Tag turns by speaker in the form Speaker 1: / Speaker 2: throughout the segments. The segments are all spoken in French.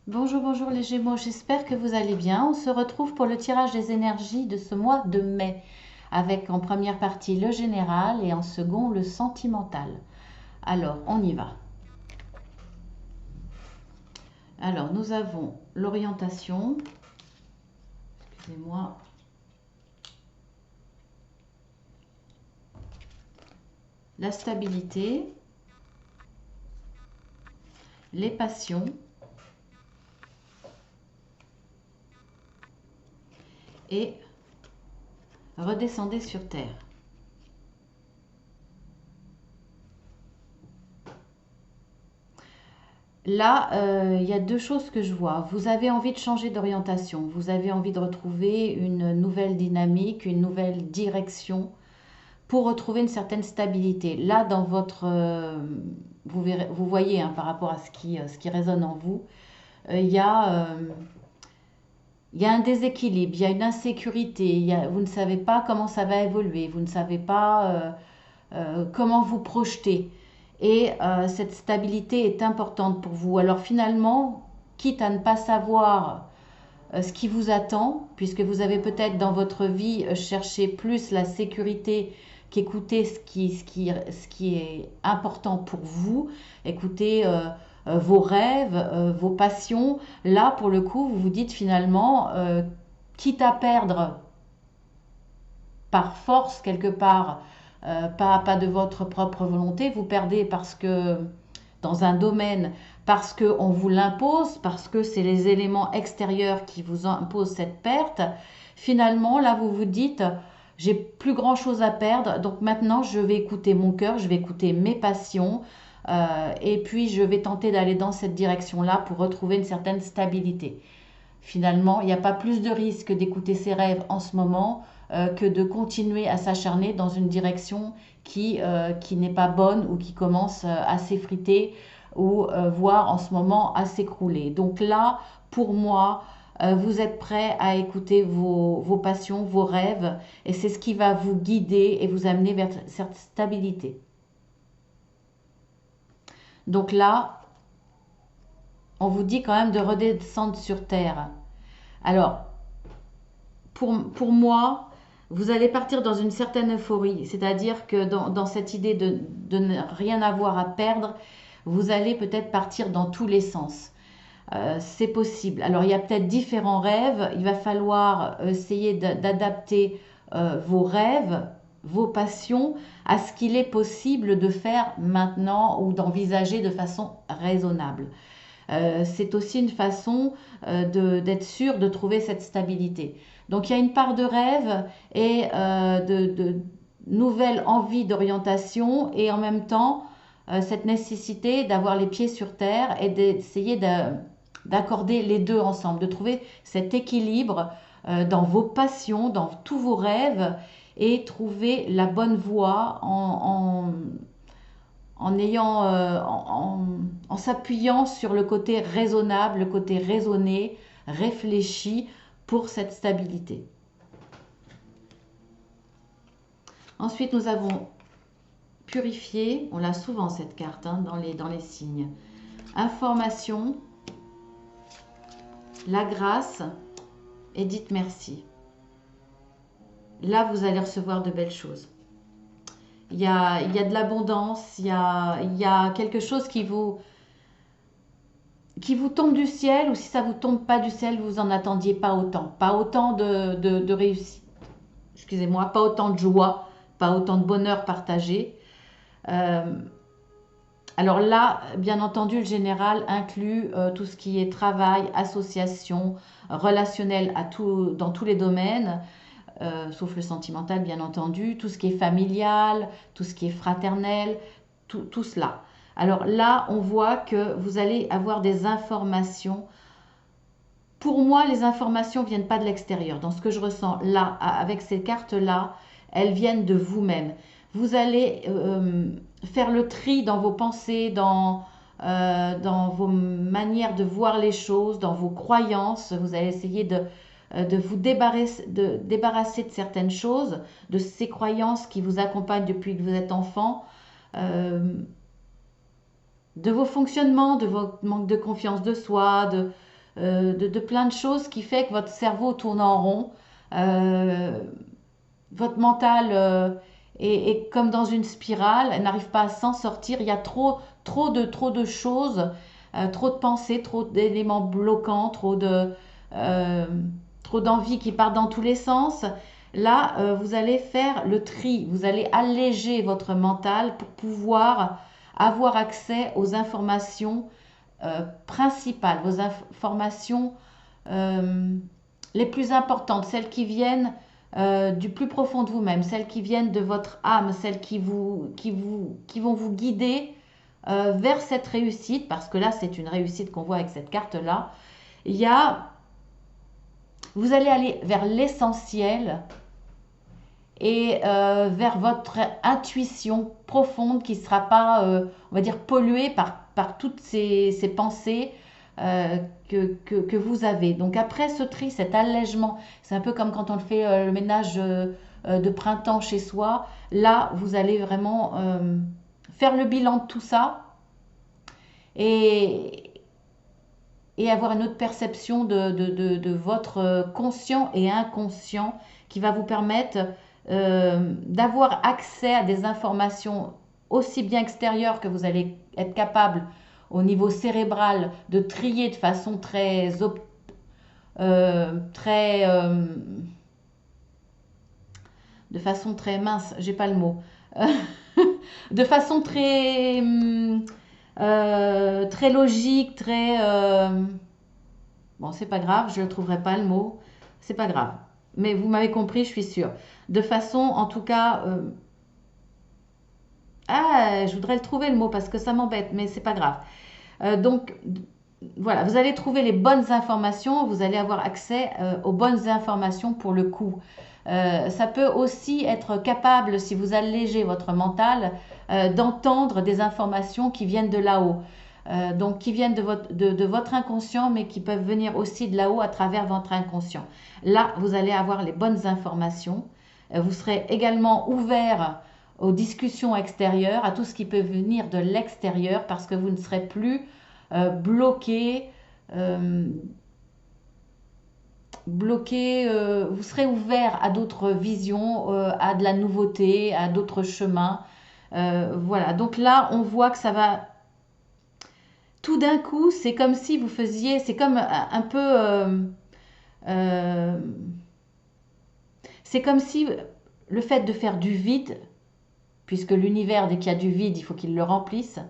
Speaker 1: Bonjour, bonjour les Gémeaux, j'espère que vous allez bien. On se retrouve pour le tirage des énergies de ce mois de mai, avec en première partie le général et en second le sentimental. Alors, on y va. Alors, nous avons l'orientation, excusez-moi, la stabilité, les passions et redescendez sur Terre. Là, il y a deux choses que je vois. Vous avez envie de changer d'orientation, vous avez envie de retrouver une nouvelle dynamique, une nouvelle direction pour retrouver une certaine stabilité. Là, dans votre, vous voyez hein, par rapport à ce qui résonne en vous, il y a il y a un déséquilibre, il y a une insécurité, vous ne savez pas comment ça va évoluer, vous ne savez pas comment vous projeter. Et cette stabilité est importante pour vous. Alors finalement, quitte à ne pas savoir ce qui vous attend, puisque vous avez peut-être dans votre vie cherché plus la sécurité qu'écouter ce qui est important pour vous, écouter vos rêves, vos passions. Là, pour le coup, vous vous dites finalement, quitte à perdre par force quelque part, pas de votre propre volonté, vous perdez parce que dans un domaine, parce qu'on vous l'impose, parce que c'est les éléments extérieurs qui vous imposent cette perte, finalement, là, vous vous dites, j'ai plus grand chose à perdre, donc maintenant, je vais écouter mon cœur, je vais écouter mes passions, et puis je vais tenter d'aller dans cette direction-là pour retrouver une certaine stabilité. Finalement, il n'y a pas plus de risque d'écouter ses rêves en ce moment que de continuer à s'acharner dans une direction qui n'est pas bonne ou qui commence à s'effriter ou voire en ce moment à s'écrouler. Donc là, pour moi, vous êtes prêt à écouter vos passions, vos rêves, et c'est ce qui va vous guider et vous amener vers cette stabilité. Donc là, on vous dit quand même de redescendre sur Terre. Alors, pour moi, vous allez partir dans une certaine euphorie, c'est-à-dire que dans cette idée de ne rien avoir à perdre, vous allez peut-être partir dans tous les sens. C'est possible. Alors il y a peut-être différents rêves, il va falloir essayer d'adapter vos rêves, vos passions à ce qu'il est possible de faire maintenant ou d'envisager de façon raisonnable. C'est aussi une façon d'être sûr de trouver cette stabilité. Donc il y a une part de rêve et de nouvelle envie d'orientation et en même temps cette nécessité d'avoir les pieds sur terre et d'essayer d'accorder les deux ensemble, de trouver cet équilibre dans vos passions, dans tous vos rêves et trouver la bonne voie en ayant, en s'appuyant sur le côté raisonnable, le côté raisonné, réfléchi pour cette stabilité. Ensuite, nous avons purifié, on l'a souvent cette carte hein, dans les signes. Information, la grâce et dites merci. Là, vous allez recevoir de belles choses. Il y a de l'abondance, il y a quelque chose qui vous tombe du ciel, ou si ça vous tombe pas du ciel, vous en attendiez pas autant. Pas autant de réussite, excusez-moi, pas autant de joie, pas autant de bonheur partagé. Euh, alors là, bien entendu, le général inclut tout ce qui est travail, association, relationnel dans tous les domaines, sauf le sentimental, bien entendu, tout ce qui est familial, tout ce qui est fraternel, tout cela. Alors là, on voit que vous allez avoir des informations. Pour moi, les informations ne viennent pas de l'extérieur. Dans ce que je ressens là, avec ces cartes-là, elles viennent de vous-même. Vous allez faire le tri dans vos pensées, dans vos manières de voir les choses, dans vos croyances. Vous allez essayer de vous débarrasser de certaines choses, de ces croyances qui vous accompagnent depuis que vous êtes enfant, euh, de vos fonctionnements, de votre manque de confiance de soi, de plein de choses qui fait que votre cerveau tourne en rond. Euh, Votre mental est comme dans une spirale, elle n'arrive pas à s'en sortir. Il y a trop de choses, trop de pensées, trop d'éléments bloquants, euh, trop d'envies qui partent dans tous les sens. Là, vous allez faire le tri, vous allez alléger votre mental pour pouvoir avoir accès aux informations principales, vos informations euh, les plus importantes, celles qui viennent du plus profond de vous-même, celles qui viennent de votre âme, celles qui vont vous guider vers cette réussite, parce que là, c'est une réussite qu'on voit avec cette carte-là. Il y a, vous allez aller vers l'essentiel et vers votre intuition profonde qui ne sera pas, on va dire, polluée par toutes ces pensées que vous avez. Donc après ce tri, cet allègement, c'est un peu comme quand on fait le ménage de printemps chez soi. Là, vous allez vraiment faire le bilan de tout ça et, et avoir une autre perception de votre conscient et inconscient qui va vous permettre d'avoir accès à des informations aussi bien extérieures que vous allez être capable au niveau cérébral de trier de façon très de façon très mince, j'ai pas le mot, de façon très logique, bon, c'est pas grave, je ne trouverai pas le mot, c'est pas grave. Mais vous m'avez compris, je suis sûre. De façon, en tout cas, je voudrais le trouver le mot parce que ça m'embête, mais c'est pas grave. Donc, voilà, vous allez trouver les bonnes informations, vous allez avoir accès aux bonnes informations pour le coup. Ça peut aussi être capable, si vous allégez votre mental, d'entendre des informations qui viennent de là-haut. Donc qui viennent de votre inconscient, mais qui peuvent venir aussi de là-haut à travers votre inconscient. Là, vous allez avoir les bonnes informations. Vous serez également ouvert aux discussions extérieures, à tout ce qui peut venir de l'extérieur, parce que vous ne serez plus bloqué, vous serez ouvert à d'autres visions, à de la nouveauté, à d'autres chemins. Voilà, donc là, on voit que ça va tout d'un coup, c'est comme si vous faisiez, c'est comme un peu, euh, c'est comme si le fait de faire du vide, puisque l'univers, dès qu'il y a du vide, il faut qu'il le remplisse,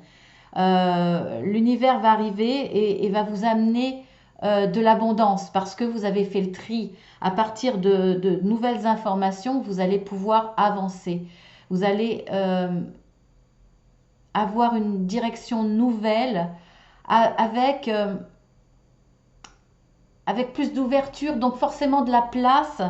Speaker 1: l'univers va arriver et va vous amener de l'abondance parce que vous avez fait le tri. À partir de nouvelles informations, vous allez pouvoir avancer. Vous allez avoir une direction nouvelle avec, avec plus d'ouverture, donc forcément de la place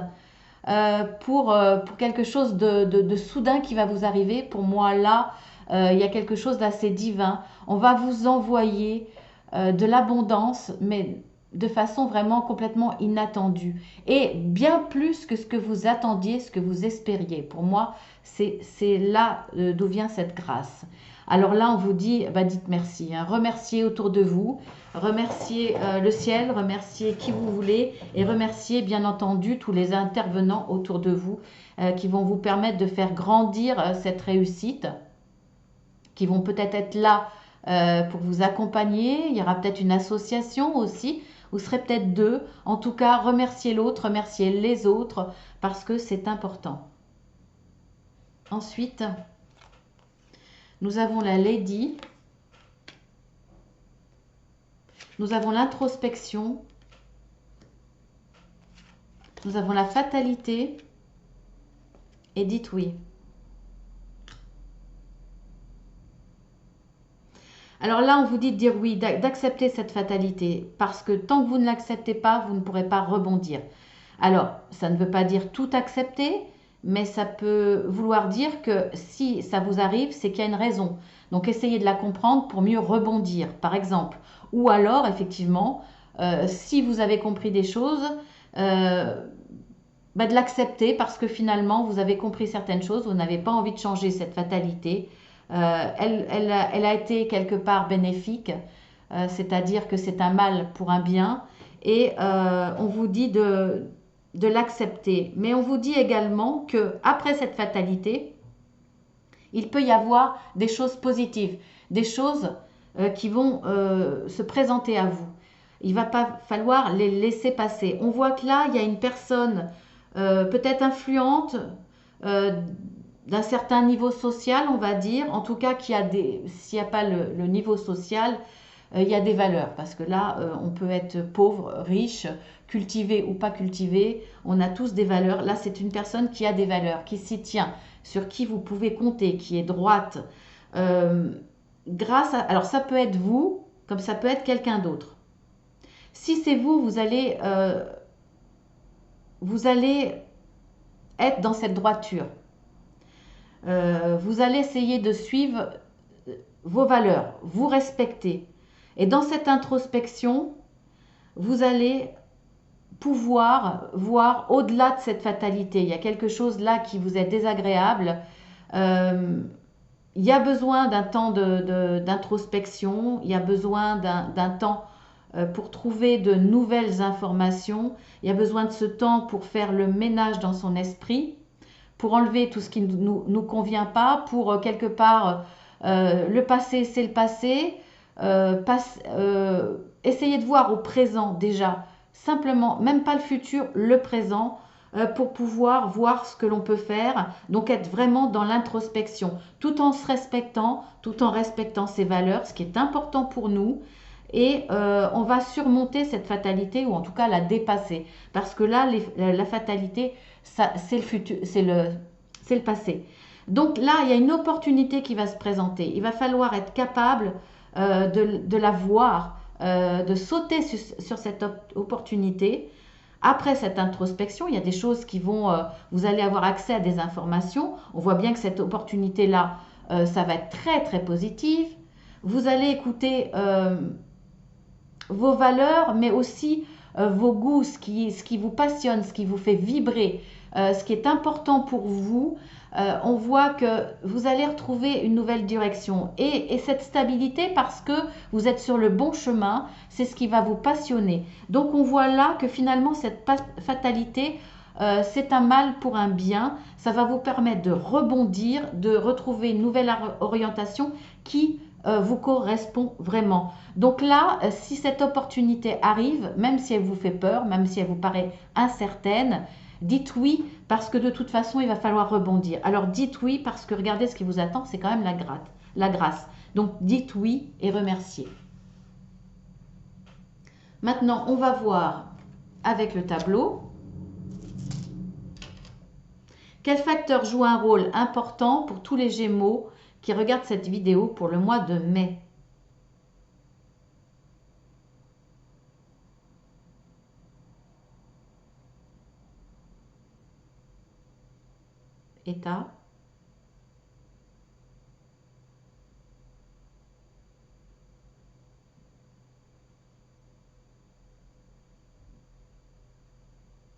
Speaker 1: pour quelque chose de soudain qui va vous arriver. Pour moi, là, il y a quelque chose d'assez divin. On va vous envoyer de l'abondance, mais de façon vraiment complètement inattendue. Et bien plus que ce que vous attendiez, ce que vous espériez. Pour moi, c'est là d'où vient cette grâce. Alors là, on vous dit, bah dites merci, hein. Remerciez autour de vous, remerciez le ciel, remerciez qui vous voulez et remerciez bien entendu tous les intervenants autour de vous qui vont vous permettre de faire grandir cette réussite, qui vont peut-être être là pour vous accompagner. Il y aura peut-être une association aussi, vous serez peut-être deux. En tout cas, remerciez l'autre, remerciez les autres parce que c'est important. Ensuite, nous avons la Lady. Nous avons l'introspection. Nous avons la fatalité. Et dites oui. Alors là, on vous dit de dire oui, d'accepter cette fatalité. Parce que tant que vous ne l'acceptez pas, vous ne pourrez pas rebondir. Alors, ça ne veut pas dire tout accepter, mais ça peut vouloir dire que si ça vous arrive, c'est qu'il y a une raison. Donc, essayez de la comprendre pour mieux rebondir, par exemple. Ou alors, effectivement, si vous avez compris des choses, de l'accepter parce que finalement, vous avez compris certaines choses, vous n'avez pas envie de changer cette fatalité. Elle a été quelque part bénéfique, c'est-à-dire que c'est un mal pour un bien. et on vous dit de l'accepter. Mais on vous dit également que après cette fatalité, il peut y avoir des choses positives, des choses qui vont se présenter à vous. Il va pas falloir les laisser passer. On voit que là, il y a une personne peut-être influente, euh, d'un certain niveau social, on va dire, en tout cas s'il n'y a pas le niveau social, il y a des valeurs, parce que là, on peut être pauvre, riche, cultivé ou pas cultivé, on a tous des valeurs. Là, c'est une personne qui a des valeurs, qui s'y tient, sur qui vous pouvez compter, qui est droite. Euh, alors ça peut être vous, comme ça peut être quelqu'un d'autre. Si c'est vous, vous allez être dans cette droiture. Vous allez essayer de suivre vos valeurs, vous respecter. Et dans cette introspection, vous allez pouvoir voir au-delà de cette fatalité. Il y a quelque chose là qui vous est désagréable. Euh, il y a besoin d'un temps d'introspection, il y a besoin d'un temps pour trouver de nouvelles informations, il y a besoin de ce temps pour faire le ménage dans son esprit, pour enlever tout ce qui ne nous convient pas, pour quelque part, le passé c'est le passé, essayer de voir au présent déjà, simplement, même pas le futur, le présent, pour pouvoir voir ce que l'on peut faire, donc être vraiment dans l'introspection, tout en se respectant, tout en respectant ses valeurs, ce qui est important pour nous, et on va surmonter cette fatalité, ou en tout cas la dépasser, parce que là, la fatalité, c'est le futur, c'est le passé. Donc là, il y a une opportunité qui va se présenter. Il va falloir être capable de la voir, de sauter sur cette opportunité. Après cette introspection, il y a des choses qui vont, vous allez avoir accès à des informations. On voit bien que cette opportunité-là, ça va être très très positive. Vous allez écouter vos valeurs, mais aussi vos goûts, ce qui vous passionne, ce qui vous fait vibrer, ce qui est important pour vous. On voit que vous allez retrouver une nouvelle direction et cette stabilité, parce que vous êtes sur le bon chemin, c'est ce qui va vous passionner. Donc on voit là que finalement cette fatalité, c'est un mal pour un bien. Ça va vous permettre de rebondir, de retrouver une nouvelle orientation qui vous correspond vraiment. Donc là, si cette opportunité arrive, même si elle vous fait peur, même si elle vous paraît incertaine, dites oui, parce que de toute façon, il va falloir rebondir. Alors dites oui, parce que regardez, ce qui vous attend, c'est quand même la grâce. Donc dites oui et remerciez. Maintenant, on va voir avec le tableau quel facteur joue un rôle important pour tous les Gémeaux qui regardent cette vidéo pour le mois de mai. État,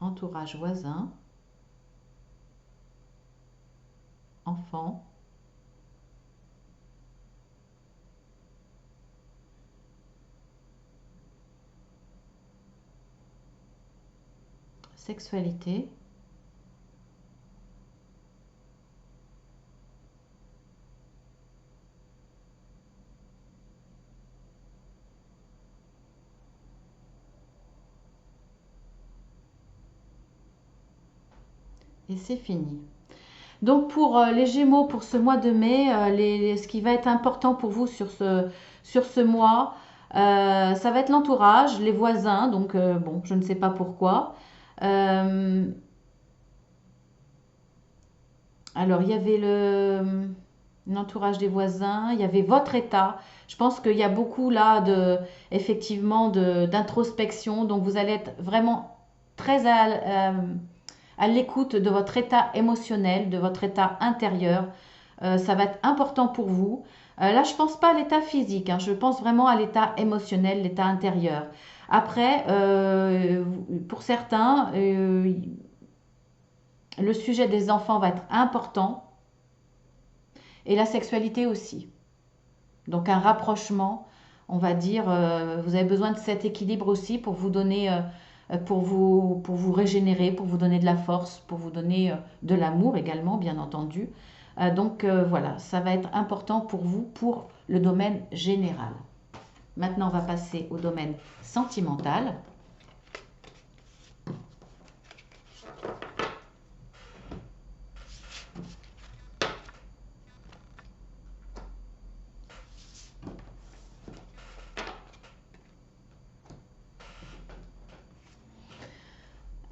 Speaker 1: entourage voisin, enfant, sexualité, et c'est fini. Donc pour les Gémeaux, pour ce mois de mai, ce qui va être important pour vous sur ce mois, ça va être l'entourage, les voisins. Donc bon, je ne sais pas pourquoi. Euh, alors il y avait l'entourage des voisins, il y avait votre état. Je pense qu'il y a beaucoup là effectivement d'introspection. Donc vous allez être vraiment très à l'écoute de votre état émotionnel, de votre état intérieur. Ça va être important pour vous. Là, je ne pense pas à l'état physique, hein, je pense vraiment à l'état émotionnel, l'état intérieur. Après, pour certains, le sujet des enfants va être important et la sexualité aussi. Donc un rapprochement. on va dire, vous avez besoin de cet équilibre aussi pour vous donner, pour vous régénérer, pour vous donner de la force, pour vous donner de l'amour également, bien entendu. Donc voilà, ça va être important pour vous pour le domaine général. Maintenant, on va passer au domaine sentimental.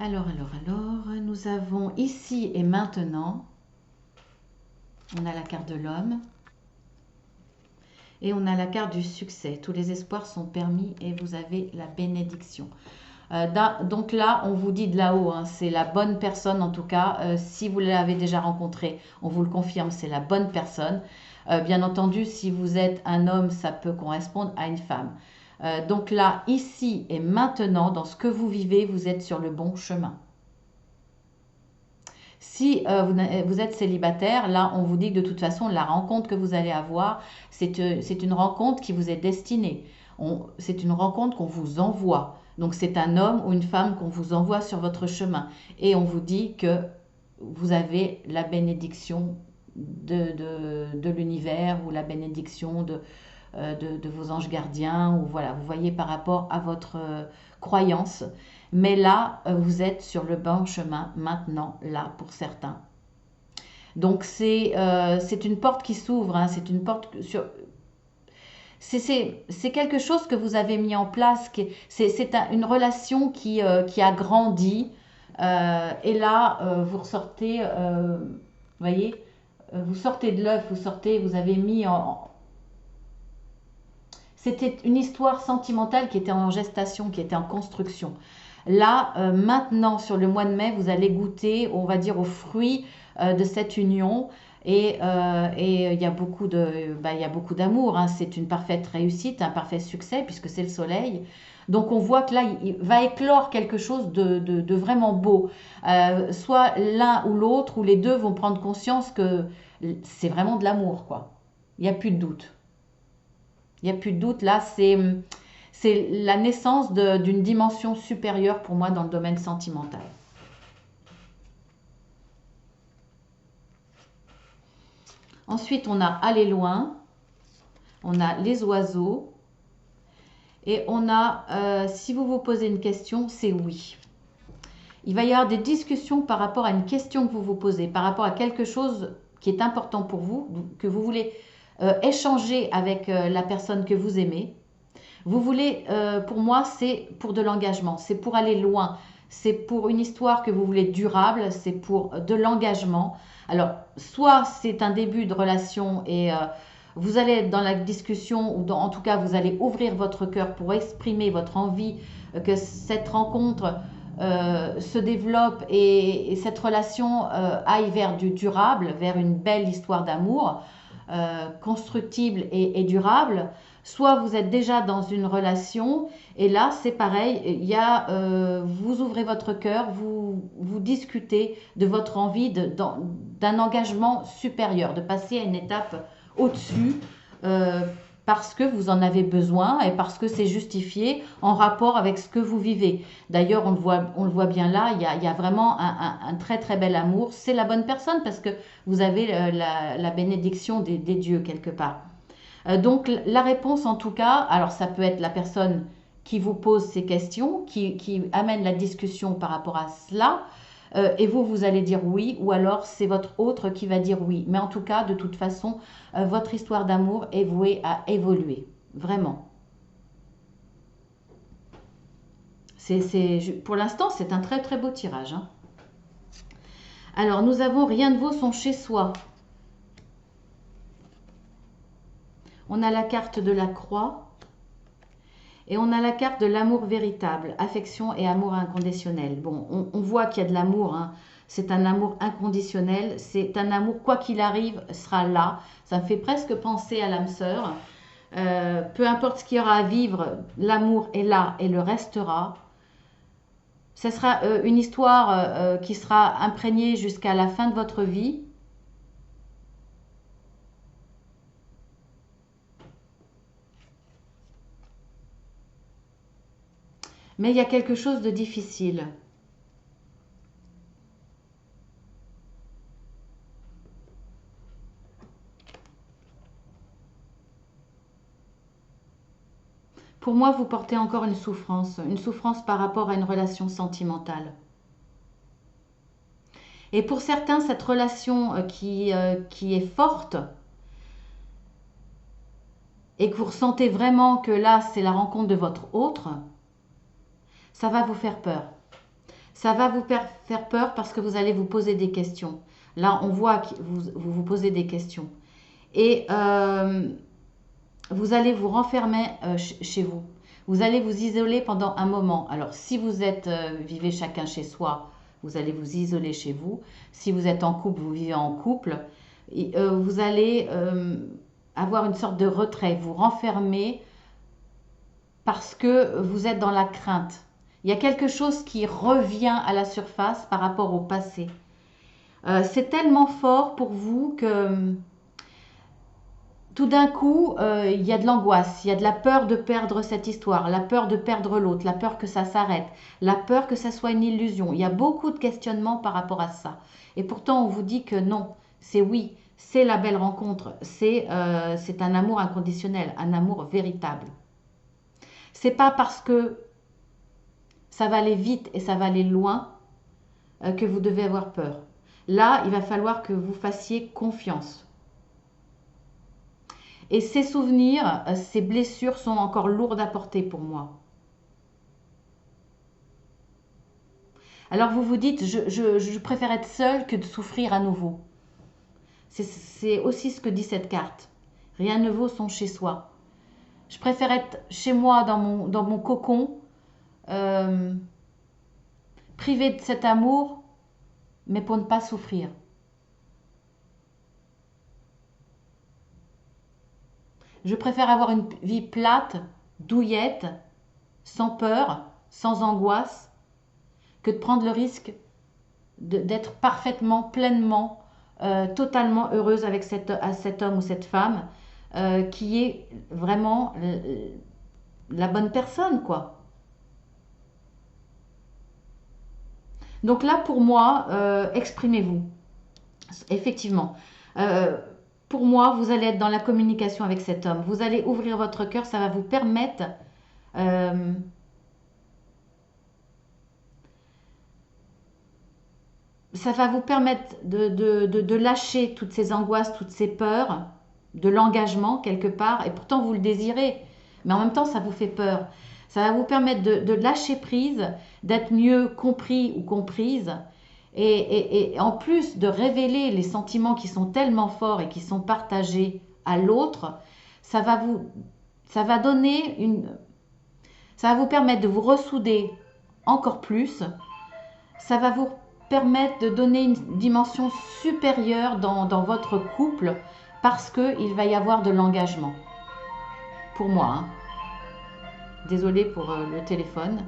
Speaker 1: Alors, nous avons ici et maintenant, on a la carte de l'homme et on a la carte du succès. Tous les espoirs sont permis et vous avez la bénédiction. Donc là, on vous dit de là-haut, hein, c'est la bonne personne en tout cas. Si vous l'avez déjà rencontré, on vous le confirme, c'est la bonne personne. Bien entendu, si vous êtes un homme, ça peut correspondre à une femme. Donc là, ici et maintenant, dans ce que vous vivez, vous êtes sur le bon chemin. Si vous êtes célibataire, là, on vous dit que de toute façon, la rencontre que vous allez avoir, c'est une rencontre qui vous est destinée. C'est une rencontre qu'on vous envoie. Donc, c'est un homme ou une femme qu'on vous envoie sur votre chemin. Et on vous dit que vous avez la bénédiction de l'univers ou la bénédiction de vos anges gardiens. Ou voilà, vous voyez par rapport à votre croyance. Mais là, vous êtes sur le bon chemin maintenant, là, pour certains. Donc, c'est une porte qui s'ouvre, hein, c'est une porte sur... C'est quelque chose que vous avez mis en place, c'est une relation qui a grandi. Et là, vous ressortez, vous voyez, vous sortez de l'œuf, vous avez mis C'était une histoire sentimentale qui était en gestation, qui était en construction. Là, maintenant, sur le mois de mai, vous allez goûter, on va dire, aux fruits de cette union. Et il y a beaucoup il y a beaucoup d'amour, hein. C'est une parfaite réussite, un parfait succès, puisque c'est le soleil. Donc on voit que là, il va éclore quelque chose de vraiment beau. Soit l'un ou l'autre, ou les deux vont prendre conscience que c'est vraiment de l'amour, quoi. Il n'y a plus de doute. Il n'y a plus de doute, là, c'est la naissance d'une dimension supérieure pour moi dans le domaine sentimental. Ensuite, on a aller loin, on a les oiseaux, et on a, si vous vous posez une question, c'est oui. Il va y avoir des discussions par rapport à une question que vous vous posez, par rapport à quelque chose qui est important pour vous, que vous voulez échanger avec la personne que vous aimez. Vous voulez, pour moi, c'est pour de l'engagement, c'est pour aller loin, c'est pour une histoire que vous voulez durable, c'est pour de l'engagement. Alors, soit c'est un début de relation et vous allez être dans la discussion, ou en tout cas, vous allez ouvrir votre cœur pour exprimer votre envie que cette rencontre se développe et cette relation aille vers du durable, vers une belle histoire d'amour constructible et durable. Soit vous êtes déjà dans une relation et là c'est pareil, vous ouvrez votre cœur, vous discutez de votre envie d'un engagement supérieur, de passer à une étape au-dessus parce que vous en avez besoin et parce que c'est justifié en rapport avec ce que vous vivez. D'ailleurs, on le voit bien là, il y a vraiment un très très bel amour. C'est la bonne personne parce que vous avez la bénédiction des dieux quelque part. Donc la réponse en tout cas, alors ça peut être la personne qui vous pose ces questions, qui amène la discussion par rapport à cela, et vous allez dire oui, ou alors c'est votre autre qui va dire oui. Mais en tout cas, de toute façon, votre histoire d'amour est vouée à évoluer, vraiment. Pour l'instant, c'est un très très beau tirage, hein. Alors, nous avons rien ne vaut son chez soi. On a la carte de la croix. Et on a la carte de l'amour véritable, affection et amour inconditionnel. Bon, on voit qu'il y a de l'amour, hein. C'est un amour inconditionnel, c'est un amour, quoi qu'il arrive, sera là. Ça me fait presque penser à l'âme sœur. Peu importe ce qu'il y aura à vivre, l'amour est là et le restera. Ce sera une histoire qui sera imprégnée jusqu'à la fin de votre vie. Mais il y a quelque chose de difficile. Pour moi, vous portez encore une souffrance par rapport à une relation sentimentale. Et pour certains, cette relation qui est forte et que vous ressentez vraiment que là, c'est la rencontre de votre autre, ça va vous faire peur. Ça va vous faire peur parce que vous allez vous poser des questions. Là, on voit que vous posez des questions. Et vous allez vous renfermer chez vous. Vous allez vous isoler pendant un moment. Alors, si vous vivez chacun chez soi, vous allez vous isoler chez vous. Si vous êtes en couple, vous vivez en couple. Et, vous allez avoir une sorte de retrait, vous renfermer parce que vous êtes dans la crainte. Il y a quelque chose qui revient à la surface par rapport au passé. C'est tellement fort pour vous que tout d'un coup, il y a de l'angoisse, il y a de la peur de perdre cette histoire, la peur de perdre l'autre, la peur que ça s'arrête, la peur que ça soit une illusion. Il y a beaucoup de questionnements par rapport à ça. Et pourtant, on vous dit que non, c'est oui, c'est la belle rencontre, c'est un amour inconditionnel, un amour véritable. C'est pas parce que ça va aller vite et ça va aller loin que vous devez avoir peur. Là, il va falloir que vous fassiez confiance. Et ces souvenirs, ces blessures sont encore lourdes à porter pour moi. Alors vous vous dites, je préfère être seule que de souffrir à nouveau. C'est aussi ce que dit cette carte. Rien ne vaut son chez soi. Je préfère être chez moi dans mon cocon, privé de cet amour, mais pour ne pas souffrir. Je préfère avoir une vie plate, douillette, sans peur, sans angoisse, que de prendre le risque d'être parfaitement, pleinement, totalement heureuse avec cet homme ou cette femme qui est vraiment la bonne personne, quoi. Donc là, pour moi, exprimez-vous. Effectivement. Pour moi, vous allez être dans la communication avec cet homme. Vous allez ouvrir votre cœur, ça va vous permettre euh, de lâcher toutes ces angoisses, toutes ces peurs, de l'engagement quelque part, et pourtant vous le désirez, mais en même temps ça vous fait peur. Ça va vous permettre de lâcher prise, d'être mieux compris ou comprise, et en plus de révéler les sentiments qui sont tellement forts et qui sont partagés à l'autre, ça va ça va donner ça va vous permettre de vous ressouder encore plus. Ça va vous permettre de donner une dimension supérieure dans votre couple parce qu'il va y avoir de l'engagement. Pour moi, hein. Désolée pour le téléphone.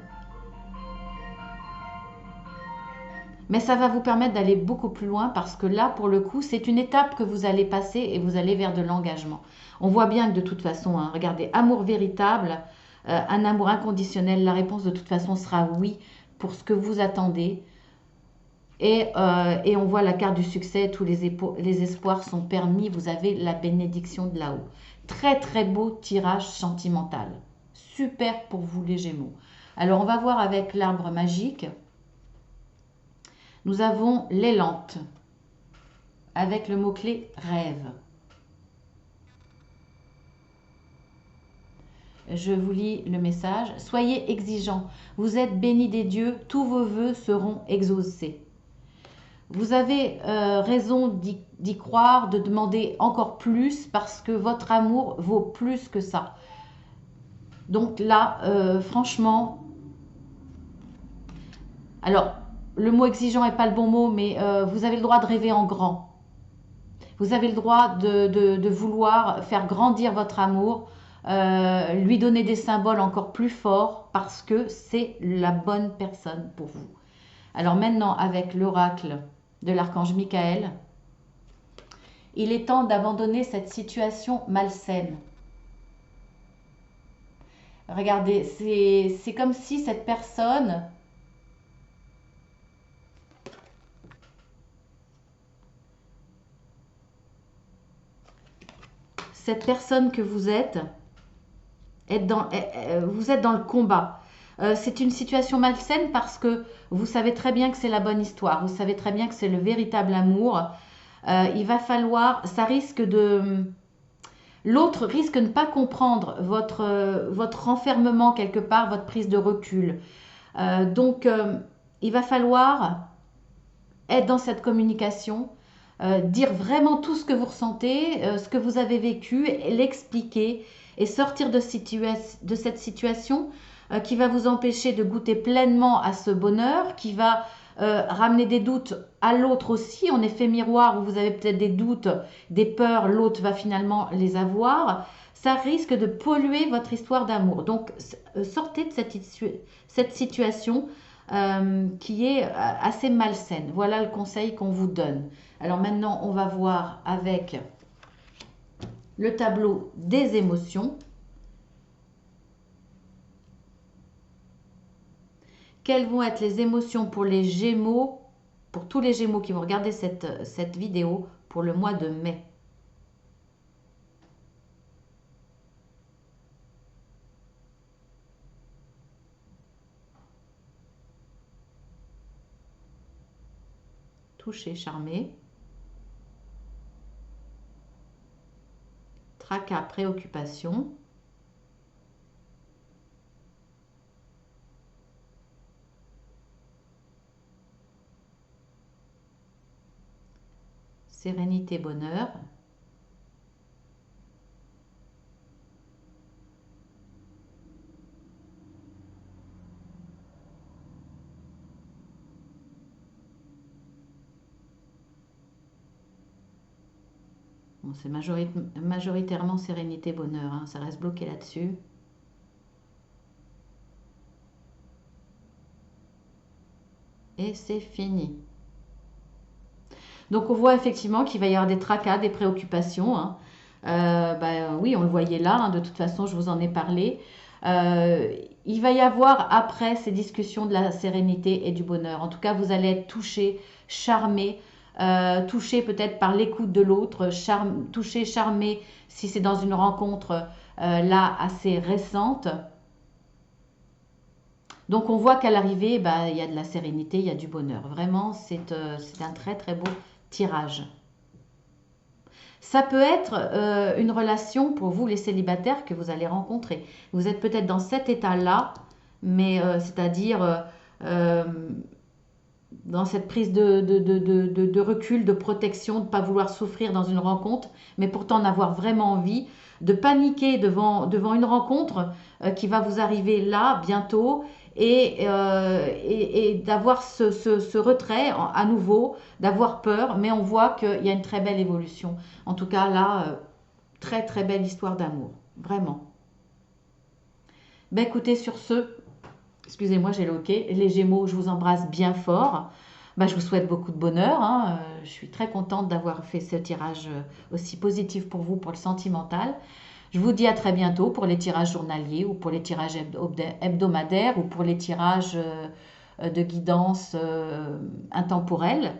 Speaker 1: Mais ça va vous permettre d'aller beaucoup plus loin parce que là, pour le coup, c'est une étape que vous allez passer et vous allez vers de l'engagement. On voit bien que de toute façon, hein, regardez, amour véritable, un amour inconditionnel, la réponse de toute façon sera oui pour ce que vous attendez. Et on voit la carte du succès, tous les espoirs sont permis, vous avez la bénédiction de là-haut. Très très beau tirage sentimental. Super pour vous les Gémeaux. Alors on va voir avec l'arbre magique. Nous avons l'élante avec le mot-clé rêve. Je vous lis le message. Soyez exigeants, vous êtes bénis des dieux, tous vos vœux seront exaucés. Vous avez raison d'y croire, de demander encore plus parce que votre amour vaut plus que ça. Donc là, franchement, alors le mot exigeant n'est pas le bon mot, mais vous avez le droit de rêver en grand. Vous avez le droit de vouloir faire grandir votre amour, lui donner des symboles encore plus forts parce que c'est la bonne personne pour vous. Alors maintenant, avec l'oracle de l'archange Michael, il est temps d'abandonner cette situation malsaine. Regardez, c'est comme si cette personne que vous êtes, vous êtes dans le combat. C'est une situation malsaine parce que vous savez très bien que c'est la bonne histoire, vous savez très bien que c'est le véritable amour. Il va falloir, ça risque de... L'autre risque de ne pas comprendre votre renfermement quelque part, votre prise de recul. Donc, il va falloir être dans cette communication, dire vraiment tout ce que vous ressentez, ce que vous avez vécu, l'expliquer et sortir de cette situation qui va vous empêcher de goûter pleinement à ce bonheur, qui va ramener des doutes à l'autre aussi, en effet miroir où vous avez peut-être des doutes, des peurs, l'autre va finalement les avoir. Ça risque de polluer votre histoire d'amour. Donc, sortez de cette situation qui est assez malsaine. Voilà le conseil qu'on vous donne. Alors maintenant, on va voir avec le tableau des émotions. Quelles vont être les émotions pour les Gémeaux, pour tous les Gémeaux qui vont regarder cette vidéo pour le mois de mai? Toucher, charmer. Tracas, préoccupation. Sérénité, bonheur. Bon, c'est majoritairement sérénité, bonheur, hein, ça reste bloqué là-dessus. Et c'est fini. Donc on voit effectivement qu'il va y avoir des tracas, des préoccupations, hein. Oui, on le voyait là, hein, de toute façon, je vous en ai parlé. Il va y avoir après ces discussions de la sérénité et du bonheur. En tout cas, vous allez être touché, charmé, touché peut-être par l'écoute de l'autre, touché, charmé si c'est dans une rencontre là assez récente. Donc on voit qu'à l'arrivée, il y a de la sérénité, il y a du bonheur. Vraiment, c'est un très très beau tirage. Ça peut être une relation pour vous les célibataires que vous allez rencontrer. Vous êtes peut-être dans cet état-là, mais c'est-à-dire dans cette prise de recul, de protection, de ne pas vouloir souffrir dans une rencontre, mais pourtant en avoir vraiment envie, de paniquer devant une rencontre qui va vous arriver là, bientôt, et d'avoir ce retrait à nouveau, d'avoir peur, mais on voit qu'il y a une très belle évolution. En tout cas, là, très très belle histoire d'amour, vraiment. Ben écoutez, sur ce, excusez-moi, j'ai loqué, les Gémeaux, je vous embrasse bien fort. Ben, je vous souhaite beaucoup de bonheur, hein. Je suis très contente d'avoir fait ce tirage aussi positif pour vous, pour le sentimental. Je vous dis à très bientôt pour les tirages journaliers ou pour les tirages hebdomadaires ou pour les tirages de guidance intemporelle.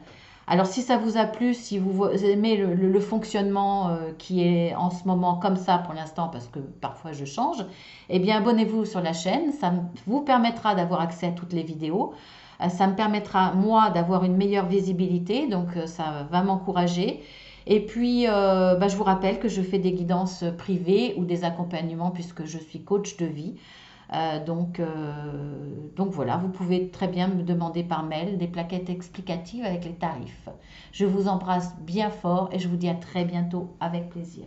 Speaker 1: Alors si ça vous a plu, si vous aimez le fonctionnement qui est en ce moment comme ça pour l'instant, parce que parfois je change, eh bien abonnez-vous sur la chaîne, ça vous permettra d'avoir accès à toutes les vidéos. Ça me permettra, moi, d'avoir une meilleure visibilité, donc ça va m'encourager. Et puis, je vous rappelle que je fais des guidances privées ou des accompagnements puisque je suis coach de vie. Donc voilà, vous pouvez très bien me demander par mail des plaquettes explicatives avec les tarifs. Je vous embrasse bien fort et je vous dis à très bientôt avec plaisir.